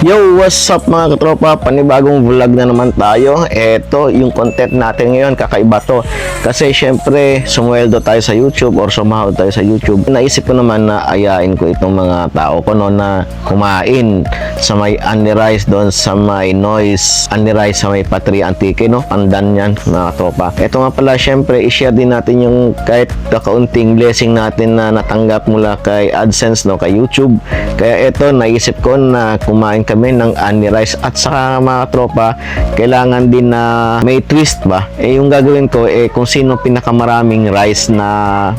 Yo, what's up mga katropa? Panibagong vlog na naman tayo. Eto, yung content natin ngayon, kakaiba to. Kasi syempre, sumweldo tayo sa YouTube or sumahod tayo sa YouTube. Naisip ko naman na ayain ko itong mga tao ko no, na kumain sa may Anli Rice doon sa may Noise Anli Rice sa may Patria Antique, no? Pandan yan mga katropa. Eto nga pala, syempre, i-share din natin yung kahit kakaunting blessing natin na natanggap mula kay AdSense, no? Kay YouTube. Kaya eto, naisip ko na kumain kami ng Anli Rice at saka mga tropa, kailangan din na may twist ba? Yung gagawin ko, kung sino pinakamaraming rice na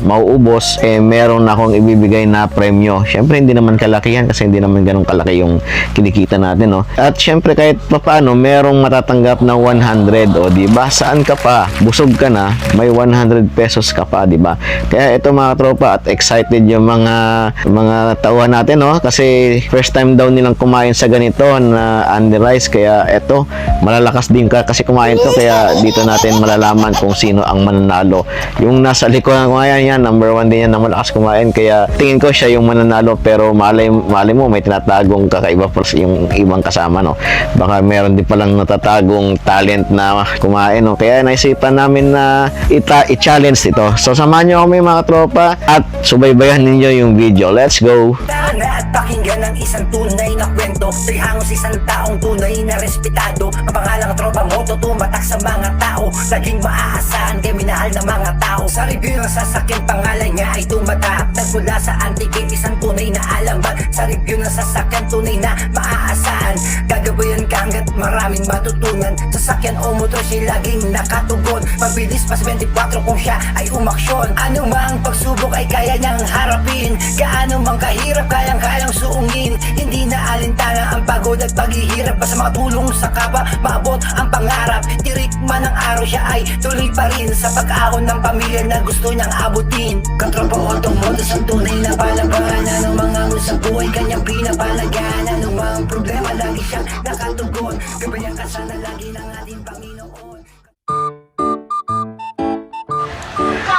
mauubos, meron akong ibibigay na premyo. Syempre, hindi naman kalaki yan kasi hindi naman ganun kalaki yung kinikita natin, no? At syempre, kahit papaano, merong matatanggap na 100, o diba? Saan ka pa? Busog ka na, may 100 pesos ka pa, diba? Kaya ito mga tropa, at excited yung mga tauhan natin, no? Kasi first time daw nilang kumain sa ganito na Anli Rice, kaya eto, malalakas din ka kasi kumain to, kaya dito natin malalaman kung sino ang mananalo. Yung nasa likuran ko ngayon yan, number 1 din yan na malakas kumain, kaya tingin ko siya yung mananalo, pero malay mo may tinatagong kakaiba pa yung ibang kasama, no? Baka meron din palang natatagong talent na kumain, no? Kaya naisipan namin na i-challenge ito. So samahan nyo kami mga tropa at subaybayan ninyo yung video. Let's go! At pakinggan ng isang tunay na kwento, trihangos isang taong tunay na respetado. Ang pangalang tropa mo, tumatak sa mga tao, laging maaasahan kay minahal ng mga tao. Sa review ng sasakyan, pangalan niya ay tumatak. Nagmula sa antique, isang tunay na alambag. Sa review ng sasakyan, tunay na maaasahan. Gagabayan ka hanggat maraming matutunan. Sasakyan o motor siya laging nakatugon. Mabilis pa sa 24 kung siya ay umaksyon. Ano mang pagsubok ay kaya niyang harapin. Gaano mang kahirap, kayang suungin. Hindi na alintana ang pagod at paghihirap. Basta makatulong sa kapwa, maabot ang pangarap. Tirik man ang araw, siya ay tuloy pa rin sa pag-ahon ng pamilya na gusto niyang abutin. Katropa automotos ang tunay na palaban. Anong mga usap buhay kanyang pinapalagan. Anong mga problema lagi siyang nakatugon. Gabayan ka sana lagi ng ating Panginoon.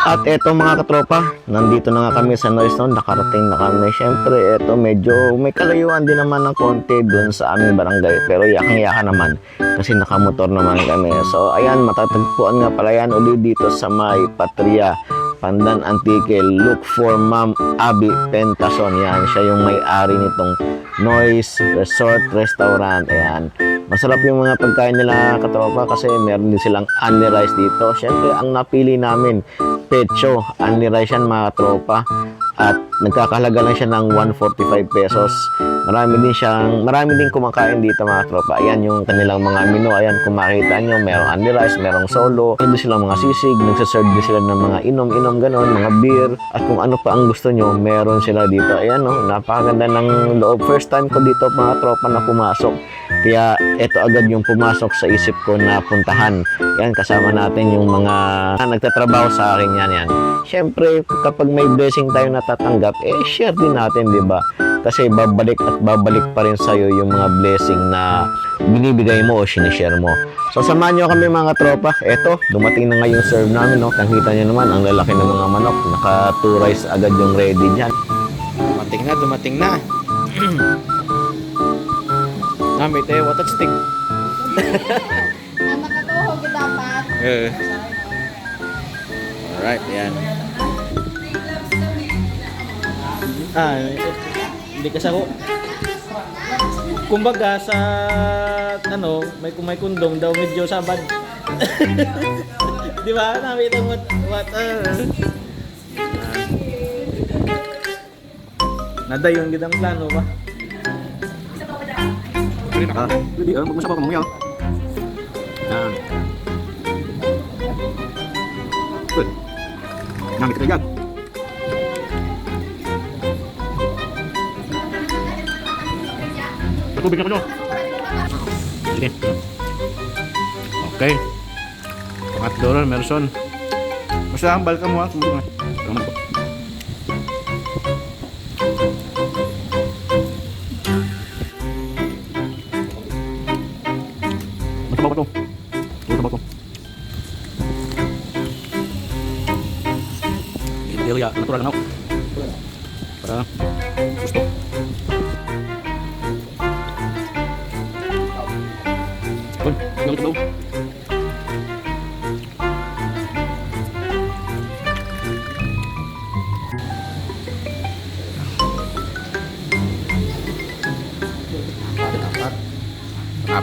At eto mga katropa, nandito na nga kami sa Noise Town, nakarating na kami. Syempre, eto medyo may kalayuan din naman ng konti dun sa aming barangay, pero yakang-yaka naman kasi nakamotor naman kami. So ayan, matatagpuan nga pala yan ulit dito sa may Patria Pandan Antique. Look for Ma'am Abby Pentason. Yan, siya yung may-ari nitong Noise Resort Restaurant. Ayan, masarap yung mga pagkain nila katropa kasi meron din silang Anli Rice dito. Syempre, ang napili namin Pecho Anli Rice yan mga tropa, at nagkakahalaga lang siya ng 145 pesos. Marami din kumakain dito mga tropa. Ayan yung kanilang mga menu. Ayan, kung makita nyo, merong Anli Rice, merong solo, meron din silang mga sisig, nagsaserve din sila ng mga inom-inom ganon, mga beer, at kung ano pa ang gusto nyo, meron sila dito. Ayan, no, napakaganda ng loob. First time ko dito mga tropa na pumasok, kaya ito agad yung pumasok sa isip ko na puntahan. Yan, kasama natin yung mga nagtatrabaho sa akin. Yan. Siyempre, kapag may blessing tayo natatanggap, share din natin, di ba? Kasi babalik at babalik pa rin sa'yo yung mga blessing na binibigay mo o sinishare mo. So, samahan nyo kami mga tropa. Eto, dumating na nga yung serve namin, no? Nakita nyo naman, ang lalaki ng mga manok. Naka 2 rice agad yung ready dyan. Dumating na. Nami, tayo, what stick? Ang makatuhog yung dapat. Alright, yan. Hindi kasi ako. Kumbaga sa may kundong daw medyo sabad. Di ba? Nakita mo what nadayon gid ang plano ba? Hindi, magmasabaw ka mo yan. Good. Namit ka dyan. Tubig na ko nyo. Sige. Okay. Pangatlo rin, Merson. Basta ang balka mo ha. Tama ko. Masabaw ba ito? Masabaw ito. Hindi ya, natural lang ako. Para gusto. Tulog.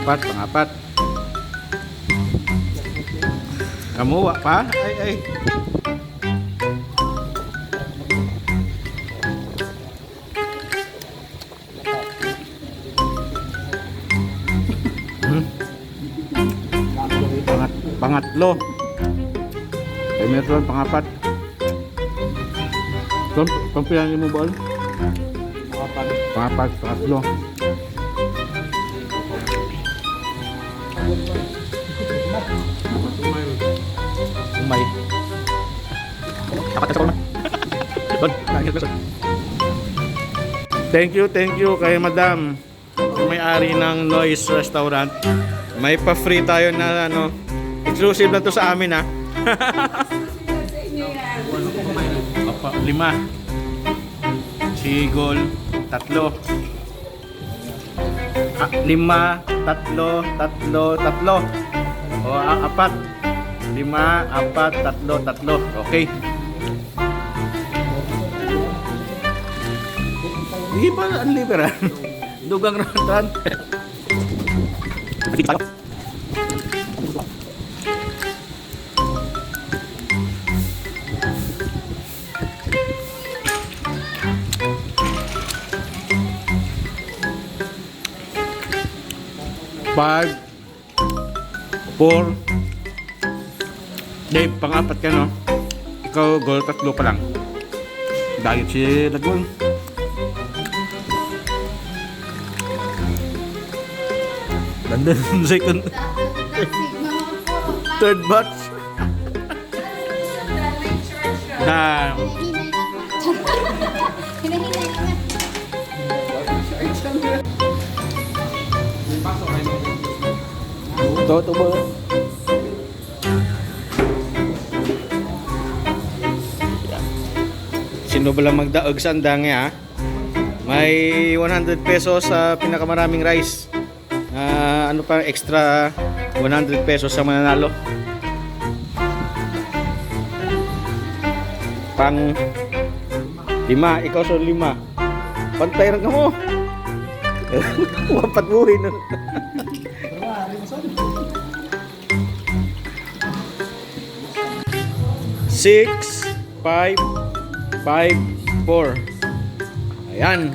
Pangapat. Kamuha pa? Ay. Pangatlo. Ay, meron pangapat. Pampilan mo ba? Pangapat, pangatlo. Umay. Dapat ka sa kulma. Thank you kay Madam. Yung may-ari ng Noise Restaurant. May pa-free tayo na ano, exclusive na to sa amin ha. Apa, 5. Sigol, 3. 5, 3. O, 4. 5, 4, 3. Okay. Hindi pa ang liberan. Dugang rantan. Five, 4. Dave, pangapat ka no? Ikaw, goal 3 pa lang. Dahil si Lagol. Ganda ng second. Third batch. Na. Ito ba? Sino ba lang magdaog sa andang ha? May 100 pesos sa pinakamaraming rice. Ano pa extra 100 pesos sa mananalo. Pang 5, ikaw so 5. Pantay rin ka mo. Wapat buhin. 6, 5, 5, 4. Ayan,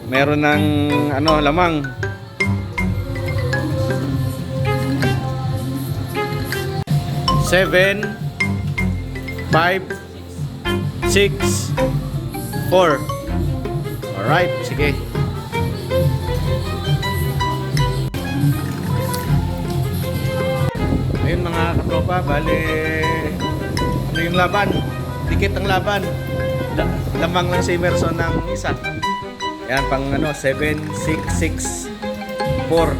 meron ng ano lamang. 7, 5, 6, 4. Alright, sige. Ayun mga katropa, bale ano yung laban? Dikit ang laban. Lamang lang si Emerson ng isa. Yan, pang ano, 7, 6, 6, 4.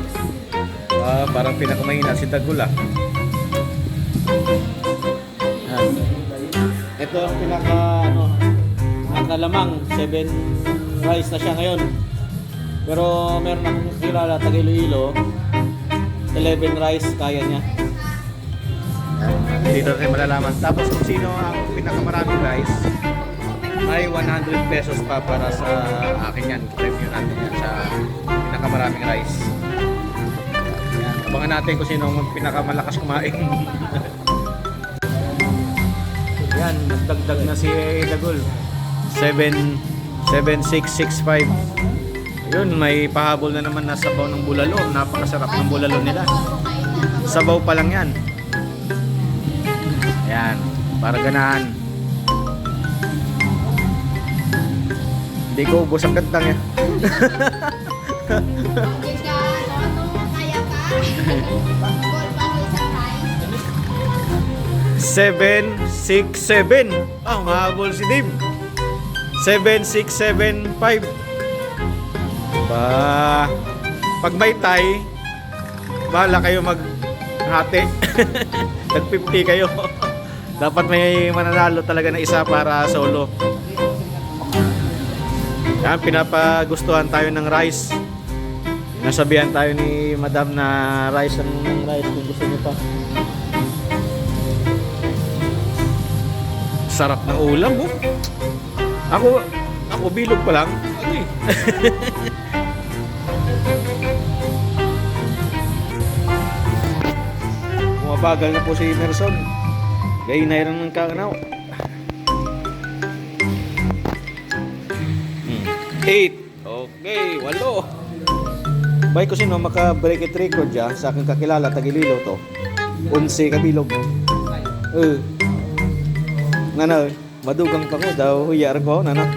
Parang pinakamahina si Dagula. Yan. Ito ang pinakalamang 7 rice na siya ngayon. Pero meron akong kilala taga Iloilo, 11 rice kaya niya. Dito rin malalaman. Tapos kung sino ang pinakamaraming rice, may 100 pesos pa para sa akin yan. Preview natin yan sa pinakamaraming rice. Yan. Abangan natin kung sino ang pinakamalakas kumain. Yan, nagdagdag na si Dagol. 7,665. Ayun, may pahabol na naman na sabaw ng bulalo. Napakasarap ng bulalo nila. Sabaw pa lang yan. Ayan, para ganahan. Hindi ko ubos ang kantang yan. 767. Mahabol si Dave. 7675. Pag may tie, bahala kayo maghati. Tag 50 kayo. Dapat may mananalo talaga na isa para solo. Yan, pinapagustuhan tayo ng rice. Nasabihan tayo ni Madam na rice ang rice kung gusto niyo pa. Sarap ng ulam, oh. Ako bilog pa lang. Ano eh. Bumabagal na po si Emerson. Gay na rin ng kakanaw. 8. Okay, 8. Bay ko sino maka-break it record dyan sa aking kakilala, tagililaw to. 11 kabilog. Nana, madugang pa ko daw, huyar ko, nana.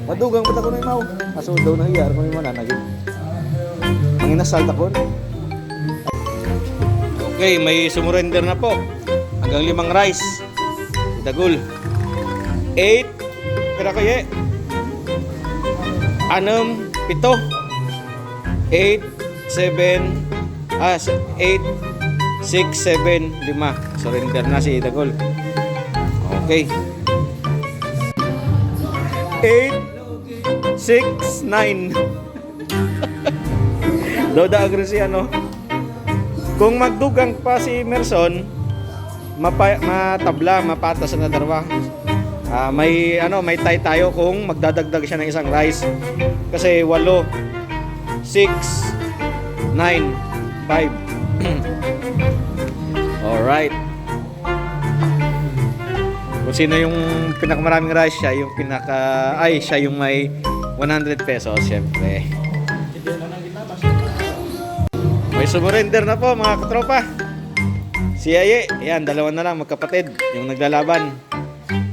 Madugang pa ko na imaw. Aso daw na huyar ko na imaw, nana. Manginasal ako. Okay, may sumurrender na po. Hanggang 5 rice. Dagul. 8. Kira ko ye. 6, 7. 8, 6, 7, 5. Surrender na si Dagul. Okay. 8, 6, 9. Doda agresi ano. Kung magdugang pa si Emerson, matabla, mapatas na darwa. May tie tayo kung magdadagdag siya ng isang rice. Kasi 8, 6, 9, 5. Alright. Kung sino yung pinakamaraming rice, siya yung siya yung may 100 pesos, syempre. May sumurrender na po mga katropa. Si Aye, yan, 2 na lang magkapatid yung naglalaban.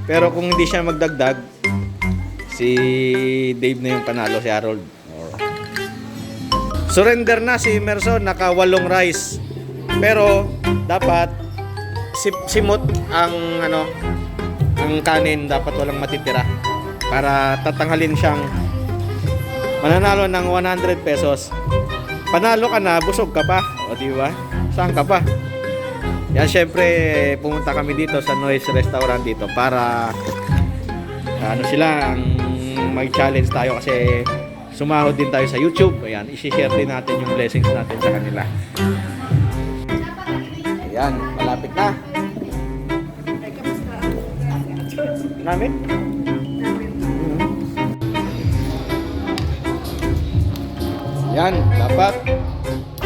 Pero kung hindi siya magdagdag, si Dave na yung panalo, si Harold. Surrender na si Emerson, naka 8 rice. Pero dapat simot ang kanin, dapat walang matitira para tatanghalin siyang mananalo ng 100 pesos. Panalo ka na, busog ka pa. O di ba? Saan ka pa? Yan, syempre pumunta kami dito sa Noise Restaurant dito para mag-challenge tayo kasi sumahod din tayo sa YouTube. Ayan, i-share din natin yung blessings natin sa kanila. Ayan, malapit na. Namin? Yan, dapat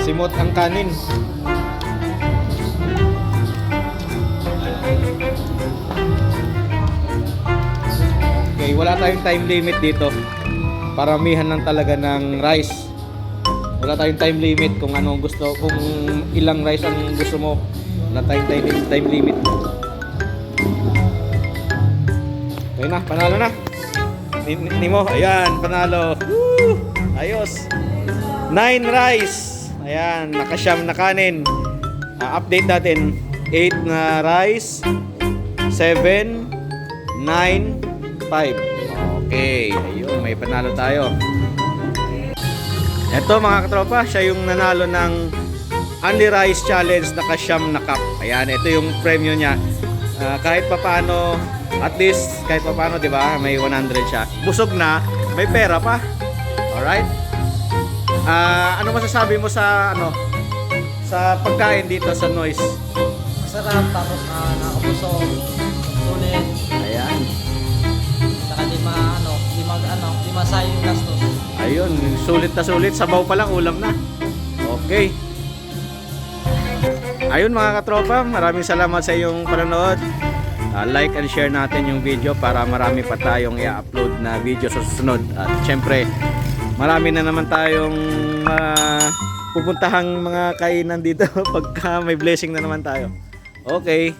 simot ang kanin. Okay, wala tayong time limit dito. Paramihan lang talaga ng rice. Wala tayong time limit kung anong gusto, kung ilang rice ang gusto mo. Wala tayong time limit. Okay na, panalo na. Nimo, ayan, panalo. Woo! Ayos. 9 rice. Ayan, nakasyam na kanin. Update natin. 8 na rice. 7, 9, 5. Okay, ayun, may panalo tayo. Ito mga katropa, siya yung nanalo ng Only Rice Challenge na kasyam na cup. Ayan, ito yung premyo niya. Kahit papaano, at least kahit papaano, 'di ba? May 100 siya. Busog na, may pera pa. Alright? Ano masasabi mo sa sa pagkain dito sa Noise? Masarap, tapos nakabusog, sulit. Ayan. Saka di masayang yung gastos. Ayun, sulit na sulit. Sabaw pa lang, ulam na. Okay. Ayun mga katropa, maraming salamat sa iyong panonood. Like and share natin yung video para marami pa tayong i-upload na video sa susunod. At syempre, marami na naman tayong pupuntahang mga kainan dito pagka may blessing na naman tayo. Okay.